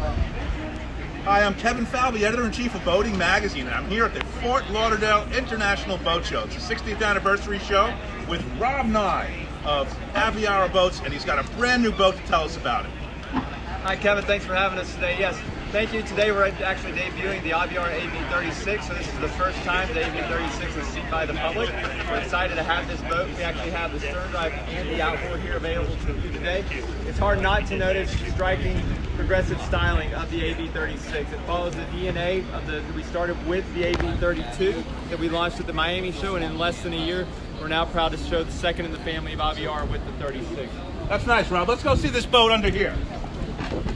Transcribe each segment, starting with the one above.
Hi, I'm Kevin Falvey, Editor-in-Chief of Boating Magazine, and I'm here at the Fort Lauderdale International Boat Show. It's the 60th anniversary show with Rob Nye of Aviara Boats, and he's got a brand new boat to tell us about it. Hi Kevin, thanks for having us today. Yes, thank you. Today we're actually debuting the Aviara AV36, so this is the first time the AV36 is seen by the public. We're excited to have this boat. We actually have the stern drive and the outboard here available to you today. It's hard not to notice striking progressive styling of the AV36. It follows the DNA of we started with the AV32 that we launched at the Miami show, and in less than a year, we're now proud to show the second in the family of Aviara with the 36. That's nice, Rob. Let's go see this boat under here.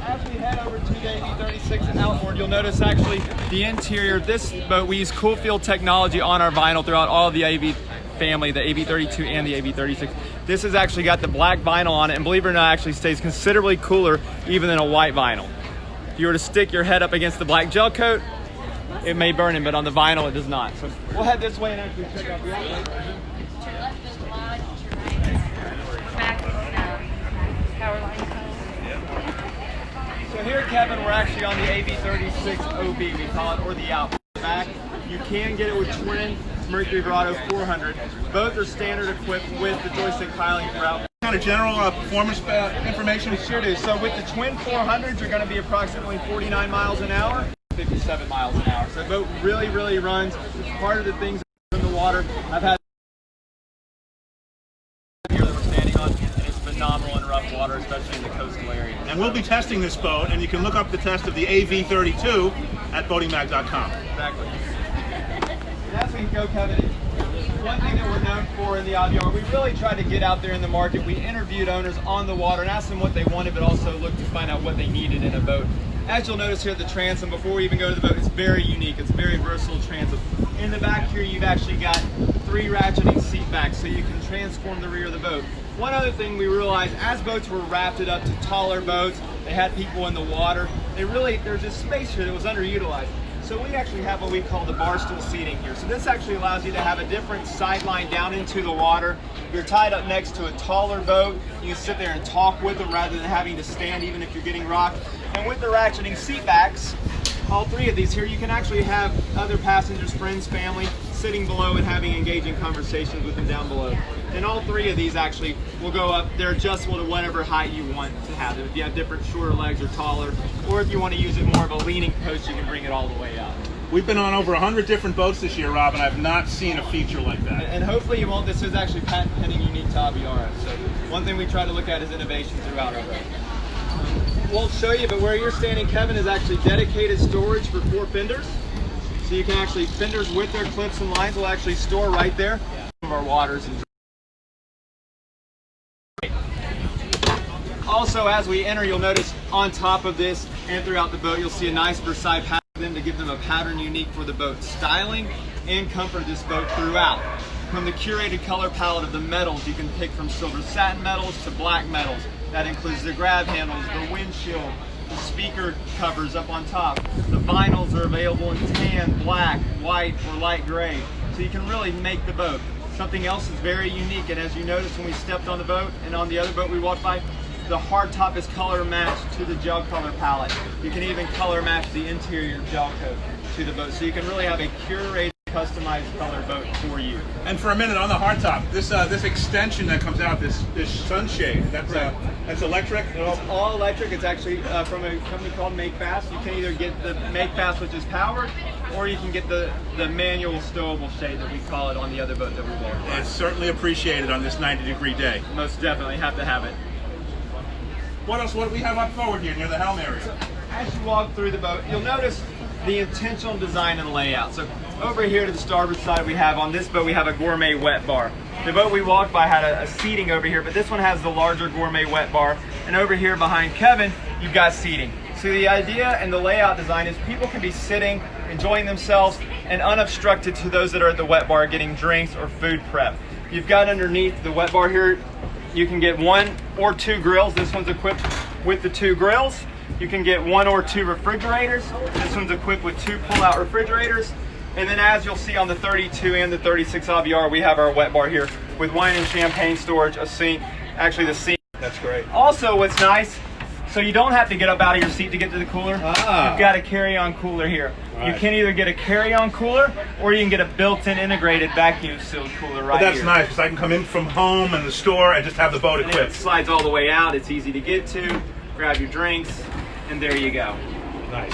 As we head over to the AV36 and outboard, you'll notice actually the interior. This boat, we use cool feel technology on our vinyl throughout all of the AV family, the AV32 and the AV36. This has actually got the black vinyl on it, and believe it or not, actually stays considerably cooler even than a white vinyl. If you were to stick your head up against the black gel coat, it may burn it, but on the vinyl it does not. So we'll head this way and actually check out the outboard. To your left is the lodge, to your right is back is power line. So here, Kevin, we're actually on the AV36 OB, we call it, or the outboard. Back, you can get it with twin Mercury Verado 400. Both are standard equipped with the joystick piloting for outboard. Kind of general performance information. It sure is. So with the twin 400s, you're going to be approximately 49 miles an hour, 57 miles an hour. So the boat really, really runs. Part of the things in the water, I've had here that we're standing on, and it's phenomenal in rough water, especially in the coastal area. And we'll be testing this boat, and you can look up the test of the AV32 at boatingmag.com. Exactly. And as we go, Kevin, one thing that we're known for in the Aviara, we really tried to get out there in the market. We interviewed owners on the water and asked them what they wanted, but also looked to find out what they needed in a boat. As you'll notice here, the transom, before we even go to the boat, it's very unique. It's a very versatile transom. In the back here, you've actually got 3 ratcheting seat backs, so you can transform the rear of the boat. One other thing we realized, as boats were rafted up to taller boats, they had people in the water, there's this space here that was underutilized. So we actually have what we call the bar stool seating here. So this actually allows you to have a different sideline down into the water. If you're tied up next to a taller boat, you can sit there and talk with them rather than having to stand even if you're getting rocked. And with the ratcheting seat backs, all 3 of these here, you can actually have other passengers, friends, family, sitting below and having engaging conversations with them down below. And all 3 of these actually will go up. They're adjustable to whatever height you want to have them. If you have different shorter legs or taller, or if you want to use it more of a leaning post, you can bring it all the way out. We've been on over 100 different boats this year, Rob, and I've not seen a feature like that. And hopefully you won't. This is actually patent pending unique to Aviara. So one thing we try to look at is innovation throughout our boat. Won't show you, but where you're standing, Kevin, is actually dedicated storage for 4 fenders. So you can actually, fenders with their clips and lines will actually store right there. Some of our waters. Also, as we enter, you'll notice on top of this and throughout the boat, you'll see a nice Versailles pattern for them to give them a pattern unique for the boat. Styling and comfort of this boat throughout. From the curated color palette of the metals, you can pick from silver satin metals to black metals. That includes the grab handles, the windshield, the speaker covers up on top. The vinyls are available in tan, black, white, or light gray. So you can really make the boat. Something else is very unique, and as you noticed when we stepped on the boat and on the other boat we walked by, the hard top is color matched to the gel color palette. You can even color match the interior gel coat to the boat. So you can really have a curated, customized color boat for you. And for a minute on the hardtop, this extension that comes out, this sunshade, that's electric? It's all electric. It's actually from a company called Make Fast. You can either get the Make Fast, which is powered, or you can get the manual stowable shade that we call it on the other boat that we walk. It's certainly appreciated on this 90-degree day. Most definitely have to have it. What else? What do we have up forward here near the helm area? So, as you walk through the boat, you'll notice the intentional design and layout. So over here to the starboard side, we have on this boat, we have a gourmet wet bar. The boat we walked by had a seating over here, but this one has the larger gourmet wet bar. And over here behind Kevin, you've got seating. So the idea and the layout design is people can be sitting, enjoying themselves, and unobstructed to those that are at the wet bar getting drinks or food prep. You've got underneath the wet bar here, you can get 1 or 2 grills. This one's equipped with the 2 grills. You can get 1 or 2 refrigerators. This one's equipped with 2 pull-out refrigerators. And then as you'll see on the 32 and the 36 Aviara, we have our wet bar here with wine and champagne storage, a sink, actually the sink. That's great. Also, what's nice So you don't have to get up out of your seat to get to the cooler. You've got a carry-on cooler here. Right. You can either get a carry-on cooler or you can get a built-in integrated vacuum sealed cooler right But that's here. nice because I can come in from home and the store and just have the boat And it equipped. slides all the way out. It's easy to get to. Grab your drinks, and there you go. Nice.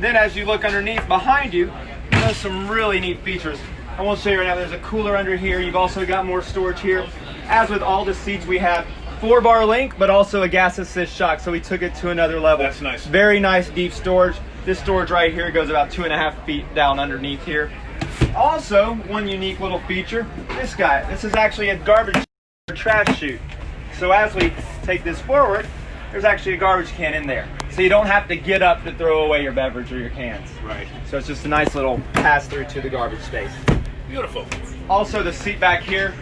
Then as you look underneath behind you, there's some really neat features. I won't show you right now. There's a cooler under here. You've also got more storage here. As with all the seats, we have 4-bar link, but also a gas assist shock, so we took it to another level. That's nice. Very nice deep storage. This storage right here goes about 2.5 feet down underneath here. Also, one unique little feature, this guy. This is actually a garbage or trash chute. So as we take this forward, there's actually a garbage can in there. So you don't have to get up to throw away your beverage or your cans. Right. So it's just a nice little pass through to the garbage space. Beautiful. Also, the seat back here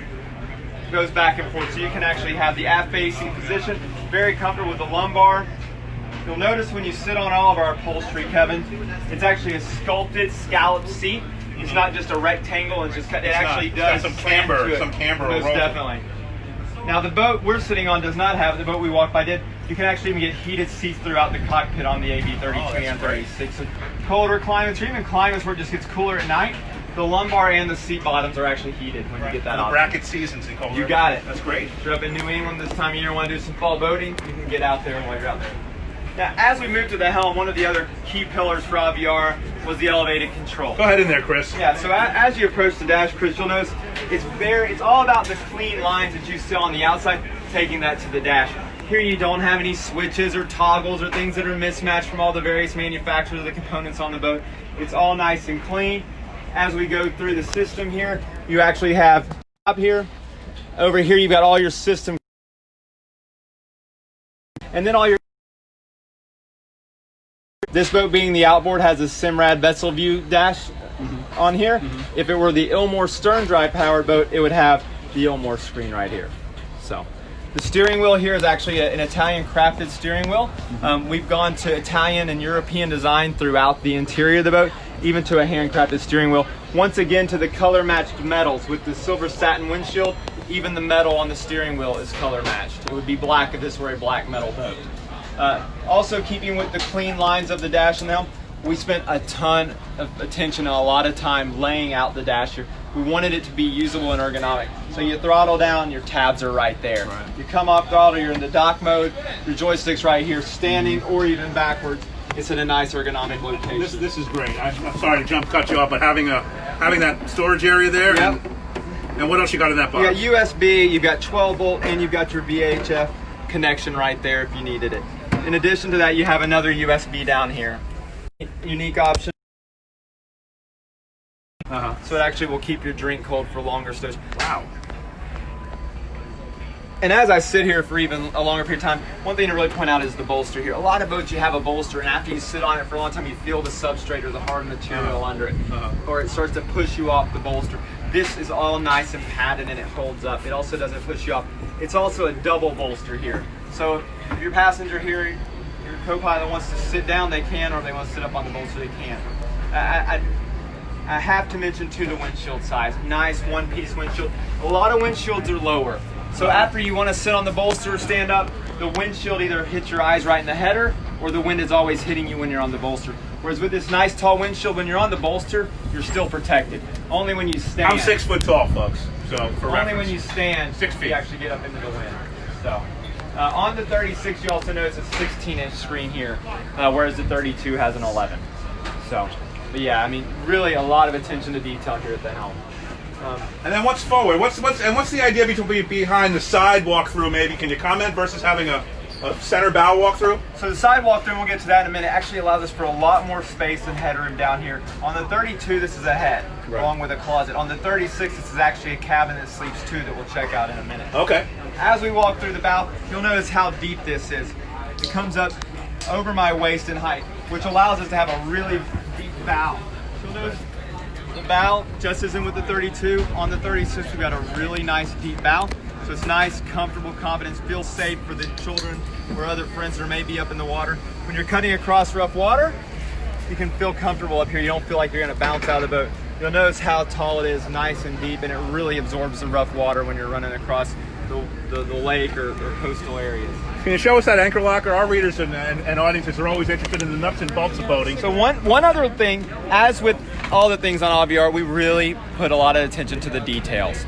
goes back and forth, so you can actually have the aft-facing position. Very comfortable with the lumbar. You'll notice when you sit on all of our upholstery, Kevin, it's actually a sculpted scallop seat. It's not just a rectangle. It's just it actually It's does got some slant camber, to it. some camber Most roll. definitely. Now the boat we're sitting on does not have. The boat we walked by did. You can actually even get heated seats throughout the cockpit on the AV32 Oh, that's and great. 36. So colder climates, or even climates where it just gets cooler at night, the lumbar and the seat bottoms are actually heated when you get that The on. bracket seasons in Cold You River. got it. That's great. If you're up in New England this time of year and want to do some fall boating, you can get out there while you're out there. Now, as we move to the helm, one of the other key pillars for Aviara was the elevated control. Go ahead in there, Chris. Yeah, so as you approach the dash, Chris, you'll notice it's all about the clean lines that you see on the outside, taking that to the dash. Here you don't have any switches or toggles or things that are mismatched from all the various manufacturers of the components on the boat. It's all nice and clean. As we go through the system here, you actually have up here, over here you've got all your system, and then all your. This boat being the outboard has a Simrad vessel view dash on here. If it were the Ilmore stern drive powered boat, it would have the Ilmore screen right here. So the steering wheel here is actually an Italian crafted steering wheel. We've gone to Italian and European design throughout the interior of the boat, even to a handcrafted steering wheel. Once again, to the color matched metals with the silver satin windshield, even the metal on the steering wheel is color matched. It would be black if this were a black metal boat. Also keeping with the clean lines of the dash and helm, we spent a ton of attention and a lot of time laying out the dash here. We wanted it to be usable and ergonomic. So you throttle down, your tabs are right there. Right. You come off throttle, you're in the dock mode, your joystick's right here, standing or even backwards. It's in a nice ergonomic location. This is great. I'm sorry to cut you off, but having that storage area there. Yep. And what else you got in that You box? got USB, you've got 12 volt, and you've got your VHF connection right there if you needed it. In addition to that, you have another USB down here. Unique option. So it actually will keep your drink cold for longer storage. Wow. And as I sit here for even a longer period of time, one thing to really point out is the bolster here. A lot of boats you have a bolster, and after you sit on it for a long time, you feel the substrate or the hard material under it, or it starts to push you off the bolster. This is all nice and padded and it holds up. It also doesn't push you off. It's also a double bolster here. So if your passenger here, your co-pilot wants to sit down, they can, or if they want to sit up on the bolster, they can. I have to mention too the windshield size. Nice one-piece windshield. A lot of windshields are lower. So after you want to sit on the bolster or stand up, the windshield either hits your eyes right in the header or the wind is always hitting you when you're on the bolster. Whereas with this nice tall windshield, when you're on the bolster, you're still protected. Only when you stand. I'm 6 foot tall, folks. So for Only reference. when you stand, 6 feet. you actually get up into the wind. So on the 36, you also notice a 16-inch screen here, whereas the 32 has an 11. So, but yeah, I mean, really a lot of attention to detail here at the helm. And then what's forward? What's the idea behind the side walkthrough? Maybe can you comment versus having a center bow walkthrough? So the side walkthrough, and we'll get to that in a minute, actually allows us for a lot more space and headroom down here. On the 32, this is a head, along with a closet. On the 36, this is actually a cabin that sleeps two that we'll check out in a minute. Okay. As we walk through the bow, you'll notice how deep this is. It comes up over my waist in height, which allows us to have a really deep bow. You'll notice the bow just as in with the 32. On the 36, we've got a really nice deep bow. So it's nice, comfortable, confidence, feels safe for the children or other friends that may be up in the water. When you're cutting across rough water, you can feel comfortable up here. You don't feel like you're gonna bounce out of the boat. You'll notice how tall it is, nice and deep, and it really absorbs the rough water when you're running across. the lake or coastal areas. Can you show us that anchor locker? Our readers and audiences are always interested in the nuts and bolts of boating. So one other thing, as with all the things on Aviara, we really put a lot of attention to the details.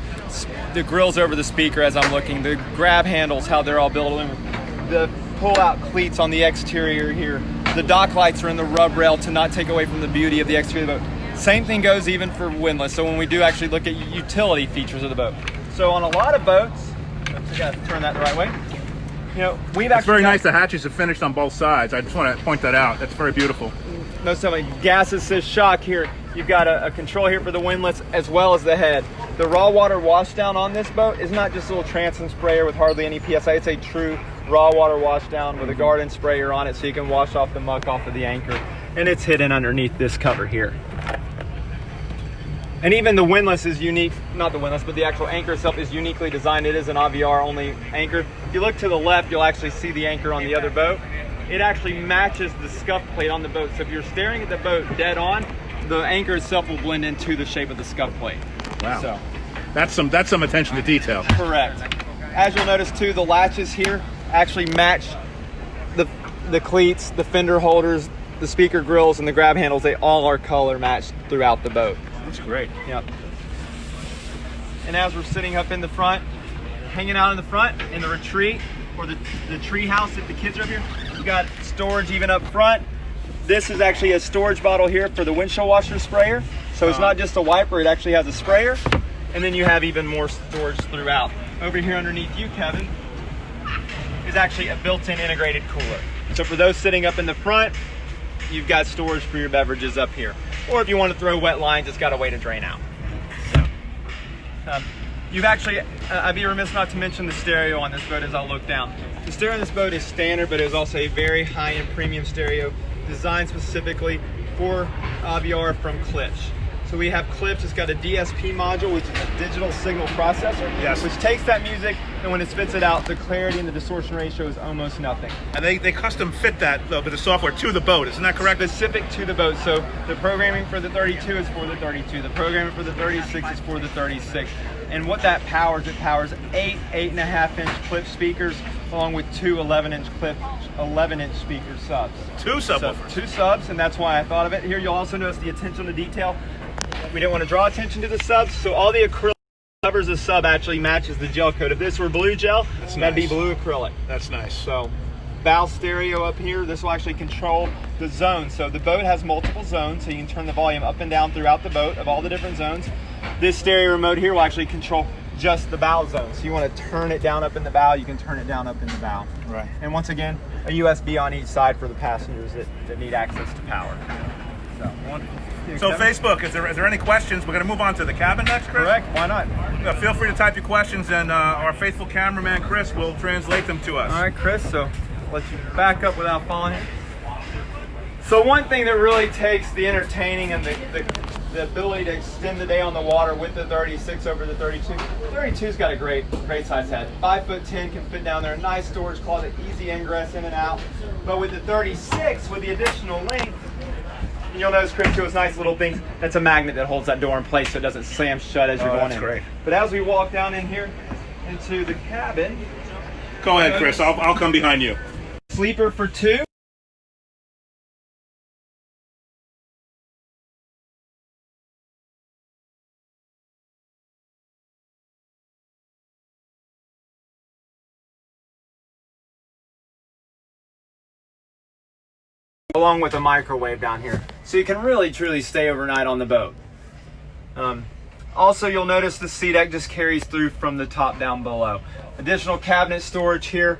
The grills over the speaker as I'm looking, the grab handles, how they're all built in, the pull-out cleats on the exterior here, the dock lights are in the rub rail to not take away from the beauty of the exterior of the boat. Same thing goes even for windlass. So when we do actually look at utility features of the boat. So on a lot of boats, I gotta turn that the right way. You know, It's very nice. The hatches are finished on both sides. I just want to point that out. That's very beautiful. No, so many gas assist shock here. You've got a control here for the windlass as well as the head. The raw water washdown on this boat is not just a little Transom sprayer with hardly any PSI. It's a true raw water washdown with a garden sprayer on it, so you can wash off the muck off of the anchor. And it's hidden underneath this cover here. And even the windlass is unique, not the windlass, but the actual anchor itself is uniquely designed. It is an Aviara only anchor. If you look to the left, you'll actually see the anchor on the other boat. It actually matches the scuff plate on the boat. So if you're staring at the boat dead on, the anchor itself will blend into the shape of the scuff plate. Wow. So that's some attention to detail. correct. As you'll notice too, the latches here actually match the cleats, the fender holders, the speaker grills, and the grab handles. They all are color matched throughout the boat. That's great. Yep. And as we're sitting up in the front, hanging out in the front in the retreat or the tree house if the kids are up here, you got storage even up front. This is actually a storage bottle here for the windshield washer sprayer. So it's not just a wiper, it actually has a sprayer. And then you have even more storage throughout. Over here underneath you, Kevin, is actually a built-in integrated cooler. So for those sitting up in the front, you've got storage for your beverages up here. Or if you want to throw wet lines, it's got a way to drain out. So, you've actually, I'd be remiss not to mention the stereo on this boat as I'll look down. The stereo on this boat is standard, but it is also a very high-end premium stereo designed specifically for Aviara from Klipsch. So we have Klipsch, it's got a DSP module, which is a digital signal processor, which takes that music, and when it spits it out, the clarity and the distortion ratio is almost nothing. And they custom fit that bit of software to the boat, isn't that correct? Specific to the boat. So the programming for the 32 is for the 32. The programming for the 36 is for the 36. And what that powers, it powers 8.5-inch Klipsch speakers along with two 11-inch speaker subs. Two subwoofers. So, two subs, and that's why I thought of it. Here you'll also notice the attention to detail. We didn't want to draw attention to the subs, so all the acrylic covers the sub actually matches the gel coat. If this were blue gel, that'd be blue acrylic. That's nice. So valve stereo up here, this will actually control the zone. So the boat has multiple zones, so you can turn the volume up and down throughout the boat of all the different zones. This stereo remote here will actually control just the bow zone. So you want to turn it down up in the bow, you can turn it down up in the bow. Right. And once again, a USB on each side for the passengers that need access to power. So Facebook, is there any questions? We're going to move on to the cabin next, Chris? Correct, why not? Feel free to type your questions, and our faithful cameraman, Chris, will translate them to us. All right, Chris, so let you back up without falling in. So one thing that really takes the entertaining and the ability to extend the day on the water with the 36 over the 32. The 32's got a great size head. 5'10", can fit down there. Nice storage closet, easy ingress in and out. But with the 36, with the additional length, and you'll notice, Chris, too, it's nice little things. That's a magnet that holds that door in place so it doesn't slam shut as you're going in. That's great. But as we walk down in here into the cabin. Go ahead, Chris. I'll come behind you. Sleeper for two. Along with a microwave down here. So you can really truly stay overnight on the boat. Also, you'll notice the sea deck just carries through from the top down below. Additional cabinet storage here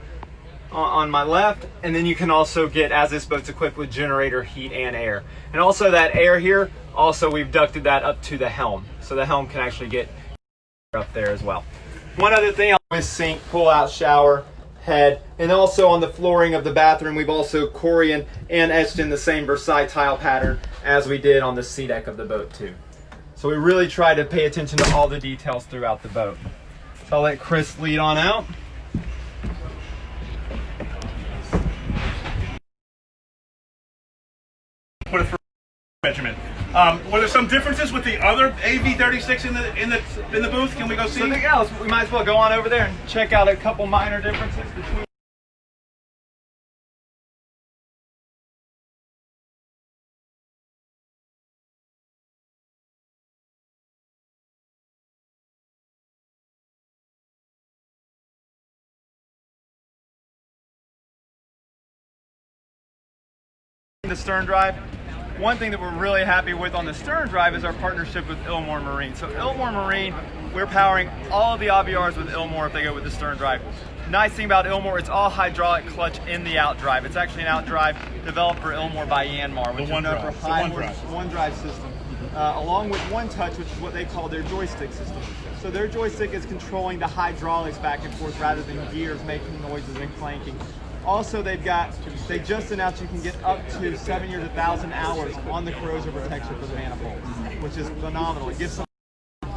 on my left, and then you can also get, as this boat's equipped with generator heat and air. And also that air here, also we've ducted that up to the helm. So the helm can actually get up there as well. One other thing, this sink, pull out shower, head, and also on the flooring of the bathroom we've also Corian and etched in the same Versailles tile pattern as we did on the sea deck of the boat too. So we really try to pay attention to all the details throughout the boat. So I'll let Chris lead on out. Put it through, Benjamin. Were there some differences with the other AV36 in the booth? Can we go see? So yeah, we might as well go on over there and check out a couple minor differences between the stern drive. One thing that we're really happy with on the stern drive is our partnership with Ilmor Marine. So Ilmor Marine, we're powering all of the Aviaras with Ilmor if they go with the stern drive. Nice thing about Ilmor, it's all hydraulic clutch in the outdrive. It's actually an outdrive developed for Ilmor by Yanmar, which is known for high one drive system, along with One Touch, which is what they call their joystick system. So their joystick is controlling the hydraulics back and forth rather than gears making noises and clanking. Also, they just announced you can get up to 7 years, 1,000 hours on the corrosion protection for the manifold, which is phenomenal. It gives some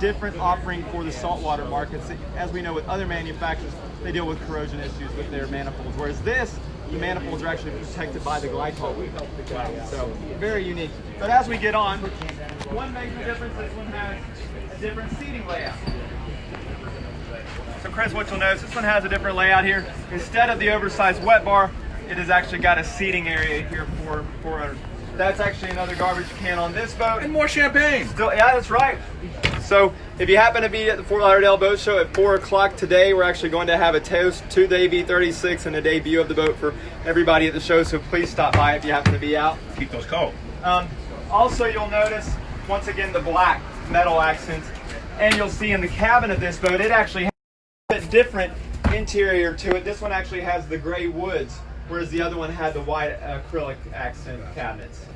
different offering for the saltwater markets. As we know with other manufacturers, they deal with corrosion issues with their manifolds, whereas this, the manifolds are actually protected by the glycol. So very unique. But as we get on, one major difference, this one has a different seating layout. So Chris, what you'll notice, this one has a different layout here. Instead of the oversized wet bar, it has actually got a seating area here for owners. That's actually another garbage can on this boat. And more champagne. Still, yeah, that's right. So if you happen to be at the Fort Lauderdale Boat Show at 4 o'clock today, we're actually going to have a toast to the AV36 and a debut of the boat for everybody at the show. So please stop by if you happen to be out. Keep those cold. Also, you'll notice, once again, the black metal accents. And you'll see in the cabin of this boat, it actually has a different interior to it. This one actually has the gray woods, whereas the other one had the white acrylic accent cabinets.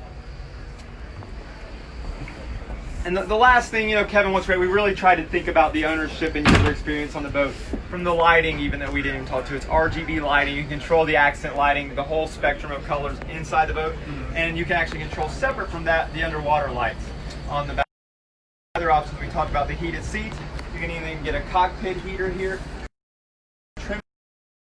And the last thing, Kevin, what's great, we really tried to think about the ownership and user experience on the boat. From the lighting even that we didn't even talk to, it's RGB lighting. You can control the accent lighting, the whole spectrum of colors inside the boat. And you can actually control, separate from that, the underwater lights on the back. Other options, we talked about the heated seats. You can even get a cockpit heater here, trim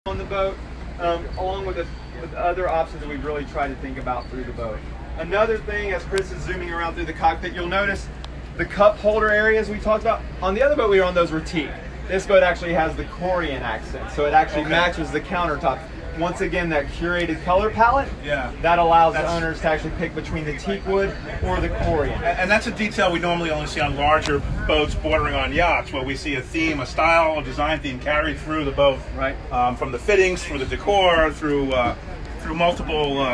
on the boat, along with other options that we've really tried to think about through the boat. Another thing, as Chris is zooming around through the cockpit, you'll notice the cup holder areas we talked about. On the other boat we were on, those were teak. This boat actually has the Korean accent, so it actually matches the countertop. Once again, that curated color palette, that allows the owners to actually pick between the teak wood or the Korean. And that's a detail we normally only see on larger boats bordering on yachts, where we see a theme, a style, a design theme carried through the boat, right? From the fittings, through the decor, through multiple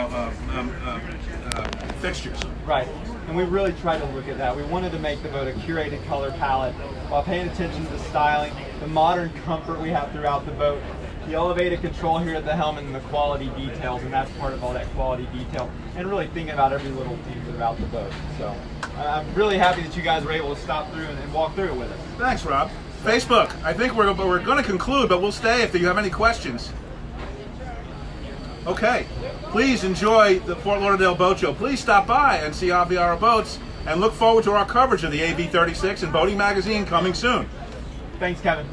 fixtures. Right. And we really tried to look at that. We wanted to make the boat a curated color palette while paying attention to the styling, the modern comfort we have throughout the boat, the elevated control here at the helm, and the quality details, and that's part of all that quality detail, and really thinking about every little thing throughout the boat. So I'm really happy that you guys were able to stop through and walk through it with us. Thanks, Rob. Facebook, I think we're going to conclude, but we'll stay if you have any questions. Okay, please enjoy the Fort Lauderdale Boat Show. Please stop by and see Aviara boats, and look forward to our coverage of the AV36 and Boating Magazine coming soon. Thanks, Kevin.